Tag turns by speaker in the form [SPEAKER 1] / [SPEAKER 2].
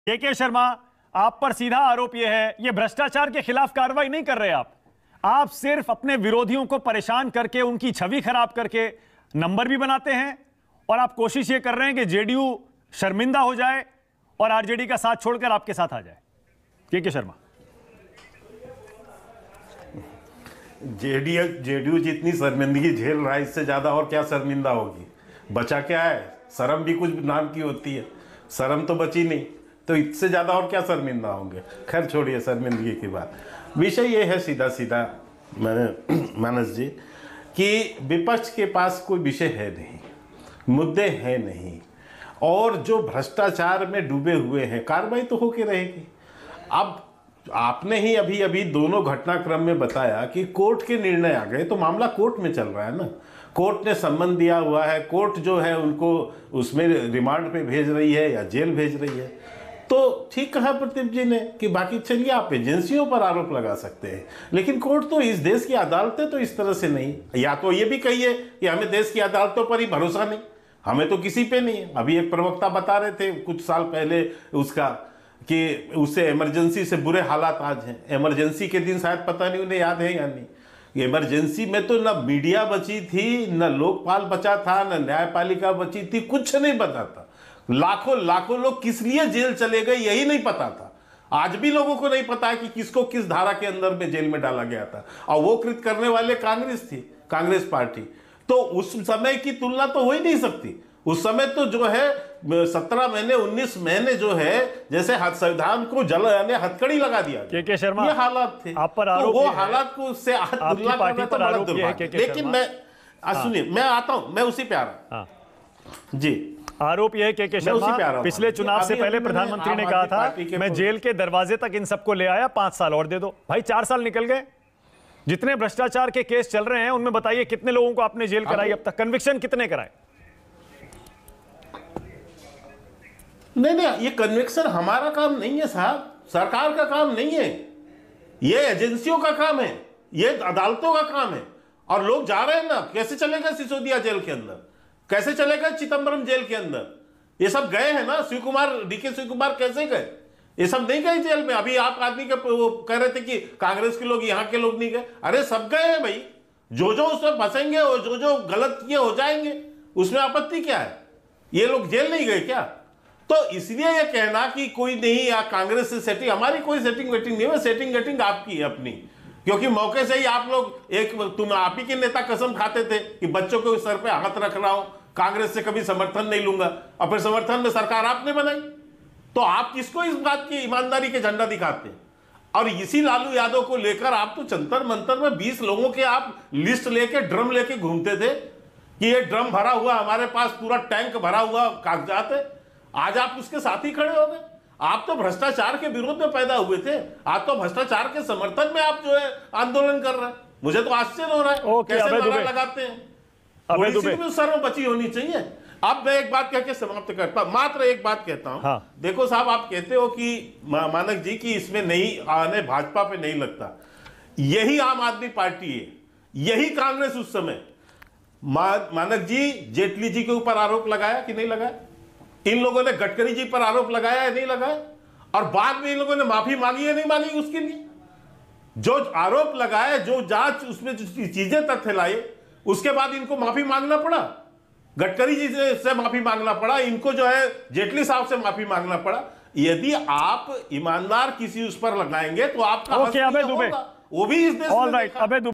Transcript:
[SPEAKER 1] के शर्मा, आप पर सीधा आरोप यह है, ये भ्रष्टाचार के खिलाफ कार्रवाई नहीं कर रहे आप सिर्फ अपने विरोधियों को परेशान करके उनकी छवि खराब करके नंबर भी बनाते हैं और आप कोशिश ये कर रहे हैं कि जेडीयू शर्मिंदा हो जाए और आरजेडी का साथ छोड़कर आपके साथ आ जाए। के शर्मा,
[SPEAKER 2] जेडीयू जितनी शर्मिंदगी झेल रहा है, इससे ज्यादा और क्या शर्मिंदा होगी। बचा क्या है? शर्म भी कुछ नाम की होती है, शर्म तो बची नहीं, तो इससे ज्यादा और क्या शर्मिंदा होंगे। खैर छोड़िए शर्मिंदगी की बात। विषय ये है सीधा सीधा मानस जी कि विपक्ष के पास कोई विषय है नहीं, मुद्दे हैं नहीं, और जो भ्रष्टाचार में डूबे हुए हैं, कार्रवाई तो होके रहेगी। अब आपने ही अभी अभी दोनों घटनाक्रम में बताया कि कोर्ट के निर्णय आ गए, तो मामला कोर्ट में चल रहा है ना। कोर्ट ने सम्मन दिया हुआ है, कोर्ट जो है उनको उसमें रिमांड पे भेज रही है या जेल भेज रही है। तो ठीक कहा प्रदीप जी ने कि बाकी चलिए आप एजेंसियों पर आरोप लगा सकते हैं, लेकिन कोर्ट तो इस देश की अदालतें तो इस तरह से नहीं। या तो ये भी कहिए कि हमें देश की अदालतों पर ही भरोसा नहीं, हमें तो किसी पे नहीं है। अभी एक प्रवक्ता बता रहे थे कुछ साल पहले उसका कि उससे इमरजेंसी से बुरे हालात आज हैं। इमरजेंसी के दिन शायद पता नहीं उन्हें याद है या नहीं। इमरजेंसी में तो न मीडिया बची थी, न लोकपाल बचा था, न न्यायपालिका बची थी, कुछ नहीं पता था। लाखों लाखों लोग किस लिए जेल चले गए यही नहीं पता था। आज भी लोगों को नहीं पता है कि किसको किस धारा के अंदर में जेल में डाला गया था, और वो कृत करने वाले कांग्रेस थी, कांग्रेस पार्टी। तो उस समय की तुलना तो हो ही नहीं सकती। उस समय तो जो है 17 महीने 19 महीने जो है जैसे संविधान को जल यानी हथकड़ी लगा दिया।
[SPEAKER 1] के शर्मा,
[SPEAKER 2] ये हालात थे।
[SPEAKER 1] आप पर आरोप
[SPEAKER 2] तो वो हालात को उससे तुलना करना तो बड़ा दुर्भाग्य। लेकिन मैं सुनिए, मैं आता हूं, मैं उसी पे आ रहा जी।
[SPEAKER 1] आरोप यह है के शर्मा, पिछले चुनाव से पहले प्रधानमंत्री ने कहा था मैं जेल के दरवाजे तक इन सबको ले आया, 5 साल और दे दो। भाई 4 साल निकल गए, जितने भ्रष्टाचार के केस चल रहे हैं उनमें बताइए कितने लोगों को आपने जेल कराई अब तक, कन्विक्शन कितने कराए?
[SPEAKER 2] नहीं, ये कन्विक्शन हमारा काम नहीं है साहब, सरकार का काम नहीं है, ये एजेंसियों का काम है, ये अदालतों का काम है। और लोग जा रहे हैं ना, कैसे चलेगा सिसोदिया जेल के अंदर, कैसे चलेगा चिदंबरम जेल के अंदर? ये सब गए हैं ना, डीके शिव कुमार कैसे गए? ये सब नहीं गए जेल में। अभी आप आदमी के वो कह रहे थे कि कांग्रेस के लोग, यहाँ के लोग नहीं गए। अरे सब गए हैं भाई, जो उसमें फंसेंगे और जो गलत किए हो जाएंगे, उसमें आपत्ति क्या है? ये लोग जेल नहीं गए क्या? तो इसलिए ये कहना कि कोई नहीं, या कांग्रेस से सेटिंग, हमारी कोई सेटिंग वेटिंग नहीं है। सेटिंग वेटिंग आपकी है अपनी, क्योंकि मौके से ही आप लोग तुम आप ही के नेता कसम खाते थे कि बच्चों को सर पे हाथ रख रहा हूं, कांग्रेस से कभी समर्थन नहीं लूंगा, और फिर समर्थन में सरकार आपने बनाई। तो आप किसको इस बात की ईमानदारी के झंडा दिखाते हैं? और इसी लालू यादव को लेकर आप तो जंतर मंतर में 20 लोगों के आप लिस्ट लेके, ड्रम लेके घूमते थे कि ये ड्रम भरा हुआ, हमारे पास पूरा टैंक भरा हुआ कागजात है। आज आप उसके साथ ही खड़े हो गए। आप तो भ्रष्टाचार के विरोध में पैदा हुए थे, आज तो भ्रष्टाचार के समर्थन में आप जो है आंदोलन कर रहे हैं। मुझे तो आश्चर्य हो रहा है कैसे नारा लगाते हैं। थोड़ी सी भी शर्म बची होनी चाहिए। अब मैं एक बात कह के समाप्त करता हूं, मात्र एक बात कहता हूं।
[SPEAKER 1] हाँ।
[SPEAKER 2] देखो साहब, आप कहते हो कि मानक जी की इसमें नहीं आने, भाजपा पे नहीं लगता। यही आम आदमी पार्टी है, यही कांग्रेस उस समय मानक जी जेटली जी के ऊपर आरोप लगाया कि नहीं लगाया? इन लोगों ने गडकरी जी पर आरोप लगाया है, नहीं लगाया? और बाद में इन लोगों ने माफी मांगी है, नहीं मांगी? उसके लिए जो आरोप लगाए, जो जांच उसमें जो चीजें तथ्य लाए, उसके बाद इनको माफी मांगना पड़ा, गडकरी जी से माफी मांगना पड़ा, इनको जो है जेटली साहब से माफी मांगना पड़ा। यदि आप ईमानदार किसी उस पर लगाएंगे तो आपका
[SPEAKER 1] वो भी इस देश में